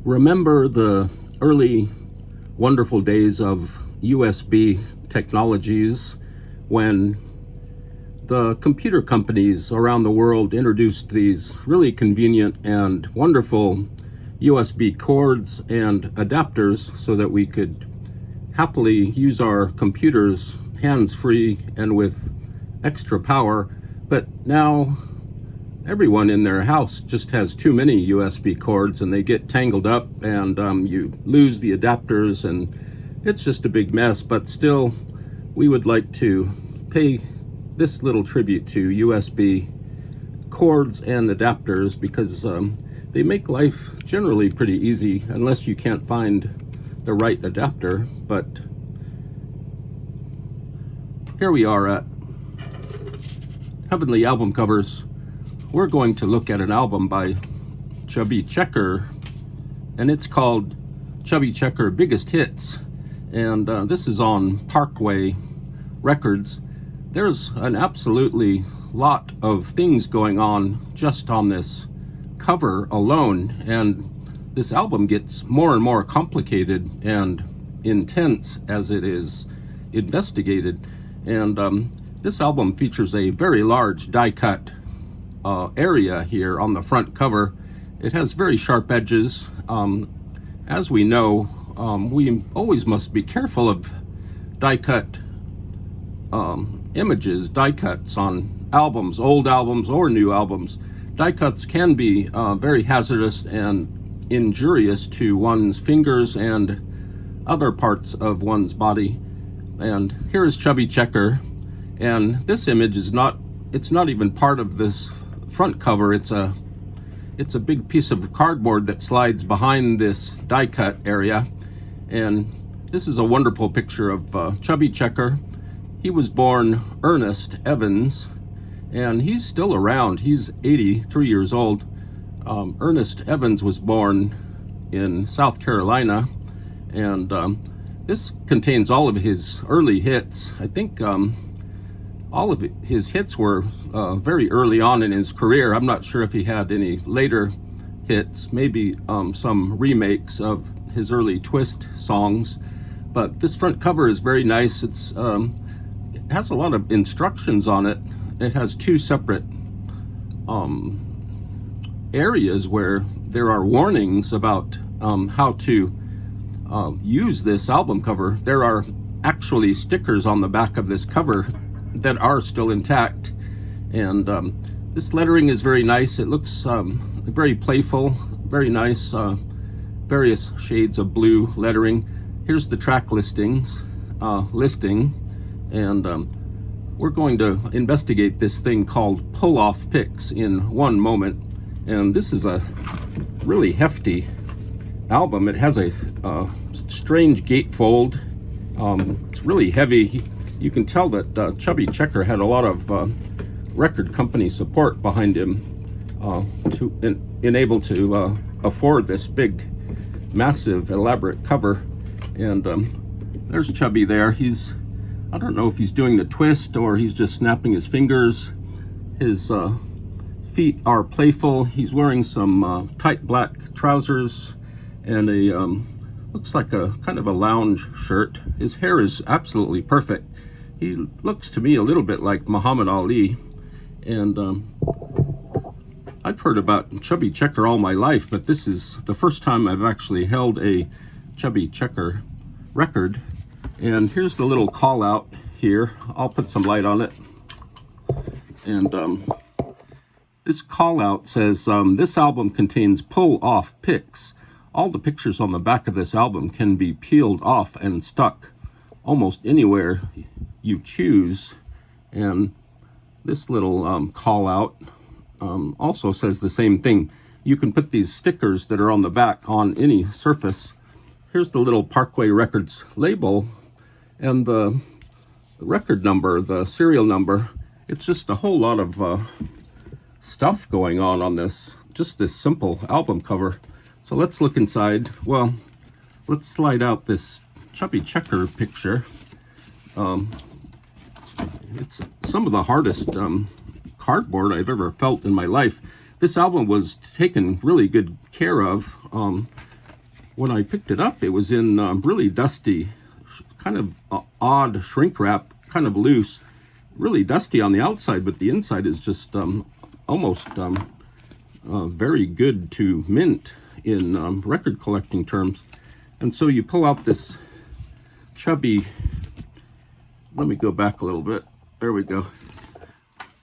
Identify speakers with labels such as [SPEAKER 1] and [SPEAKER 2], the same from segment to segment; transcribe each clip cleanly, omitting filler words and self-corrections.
[SPEAKER 1] Remember the early wonderful days of USB technologies when the computer companies around the world introduced these really convenient and wonderful USB cords and adapters so that we could happily use our computers hands-free and with extra power. But now everyone in their house just has too many USB cords and they get tangled up, and you lose the adapters, and it's just a big mess. But still, we would like to pay this little tribute to USB cords and adapters because they make life generally pretty easy unless you can't find the right adapter. But here we are at Heavenly Album Covers. We're going to look at an album by Chubby Checker, and it's called Chubby Checker Biggest Hits, and this is on Parkway Records. There's an absolutely lot of things going on just on this cover alone, and this album gets more and more complicated and intense as it is investigated. And this album features a very large die cut area here on the front cover. It has very sharp edges. As we know, we always must be careful of die cut images, die cuts on albums, old albums or new albums. Die cuts can be very hazardous and injurious to one's fingers and other parts of one's body. And here is Chubby Checker, and this image is it's not even part of this front cover. It's a big piece of cardboard that slides behind this die cut area, and this is a wonderful picture of Chubby Checker. He was born Ernest Evans, and he's still around. He's 83 years old. Ernest Evans was born in South Carolina, and this contains all of his early hits. I think all of his hits were very early on in his career. I'm not sure if he had any later hits, maybe some remakes of his early Twist songs. But this front cover is very nice. It has a lot of instructions on it. It has two separate areas where there are warnings about how to use this album cover. There are actually stickers on the back of this cover that are still intact, and this lettering is very nice. It looks very playful, very nice, various shades of blue lettering. Here's the track listing, and we're going to investigate this thing called pull-off picks in one moment. And this is a really hefty album. It has a strange gatefold. It's really heavy. You can tell that Chubby Checker had a lot of record company support behind him to enable to afford this big, massive, elaborate cover. And there's Chubby there. I don't know if he's doing the twist or he's just snapping his fingers. His feet are playful. He's wearing some tight black trousers and a looks like a kind of a lounge shirt. His hair is absolutely perfect. He looks to me a little bit like Muhammad Ali. And I've heard about Chubby Checker all my life, but this is the first time I've actually held a Chubby Checker record. And here's the little call out here. I'll put some light on it. And this call out says, this album contains pull-off pics. All the pictures on the back of this album can be peeled off and stuck almost anywhere you choose. And this little call out also says the same thing. You can put these stickers that are on the back on any surface. Here's the little Parkway Records label and the record number, the serial number. It's just a whole lot of stuff going on this, just this simple album cover. So let's look inside. Well, let's slide out this Chubby Checker picture. It's some of the hardest cardboard I've ever felt in my life. This album was taken really good care of. when I picked it up, it was in really dusty, kind of odd shrink wrap, kind of loose, really dusty on the outside, but the inside is just almost very good to mint in record collecting terms. And so you pull out this Chubby, let me go back a little bit, there we go.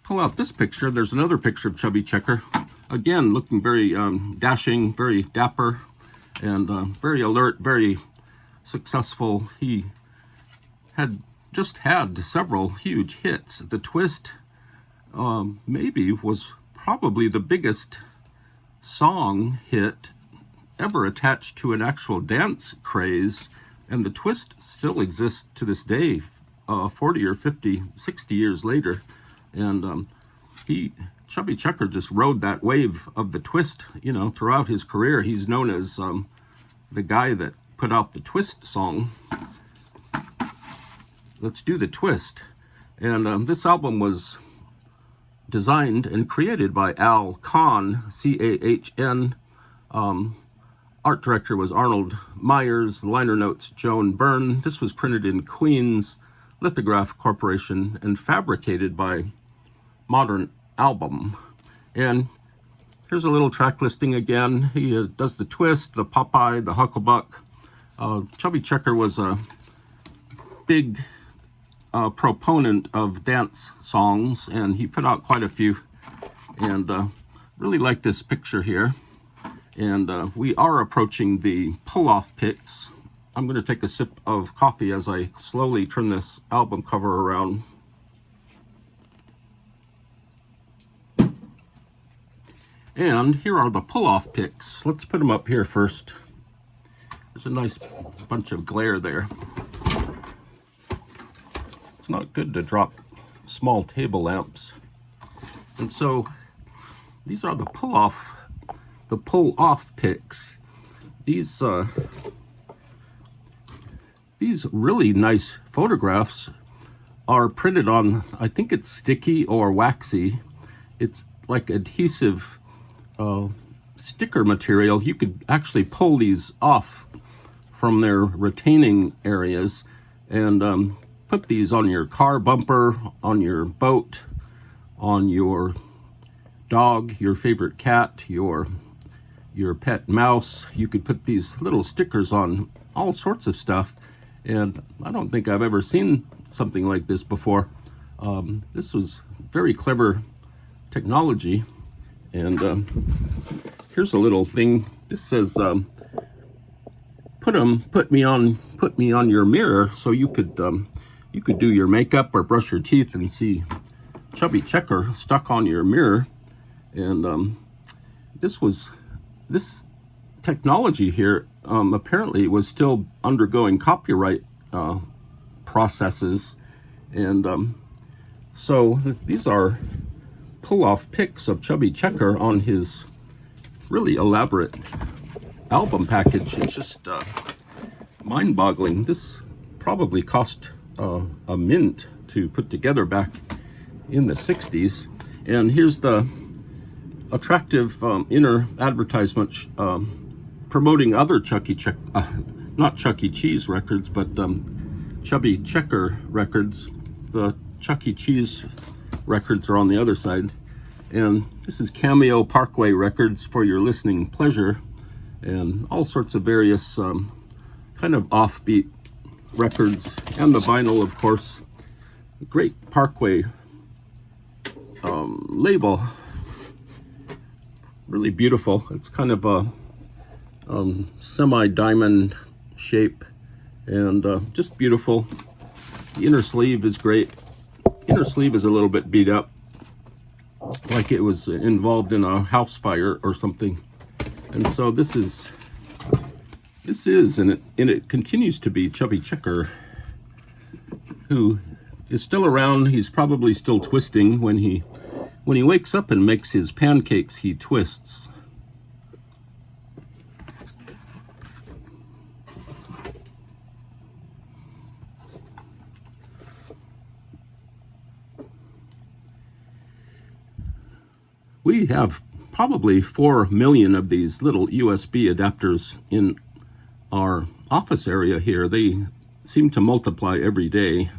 [SPEAKER 1] Pull out this picture, there's another picture of Chubby Checker. Again, looking very dashing, very dapper, and very alert, very successful. He had just had several huge hits. The Twist maybe was probably the biggest song hit ever attached to an actual dance craze, and the Twist still exists to this day, 40 or 50, 60 years later. And Chubby Checker just rode that wave of the Twist, you know, throughout his career. He's known as the guy that put out the Twist song. Let's do the Twist. And this album was designed and created by Al Kahn, C-A-H-N. Art director was Arnold Myers. Liner notes, Joan Byrne. This was printed in Queens Lithograph Corporation and fabricated by Modern Album. And here's a little track listing again. He does the Twist, the Popeye, the Hucklebuck. Chubby Checker was a big proponent of dance songs, and he put out quite a few, and really like this picture here. And we are approaching the pull-off picks. I'm going to take a sip of coffee as I slowly turn this album cover around. And here are the pull-off picks. Let's put them up here first. There's a nice bunch of glare there. It's not good to drop small table lamps. And so these are the pull-off picks. These really nice photographs are printed on, I think it's sticky or waxy. It's like adhesive sticker material. You could actually pull these off from their retaining areas and put these on your car bumper, on your boat, on your dog, your favorite cat, your pet mouse. You could put these little stickers on all sorts of stuff, and I don't think I've ever seen something like this before. This was very clever technology. And here's a little thing. This says put me on your mirror, so you could do your makeup or brush your teeth and see Chubby Checker stuck on your mirror. And this technology here apparently was still undergoing copyright processes, and so these are pull-off pics of Chubby Checker on his really elaborate album package. It's just mind-boggling. This probably cost a mint to put together back in the 60s. And here's the attractive inner advertisement promoting other not Chuck E. Cheese records, but Chubby Checker records. The Chuck E. Cheese records are on the other side. And this is Cameo Parkway Records for your listening pleasure, and all sorts of various kind of offbeat records, and the vinyl, of course. Great Parkway label. Really beautiful. It's kind of a semi-diamond shape, and just beautiful. The inner sleeve is great. Inner sleeve is a little bit beat up, like it was involved in a house fire or something. And so this is and it continues to be Chubby Checker, who is still around. He's probably still twisting. When he wakes up and makes his pancakes, he twists. We have probably 4 million of these little USB adapters in our office area here. They seem to multiply every day.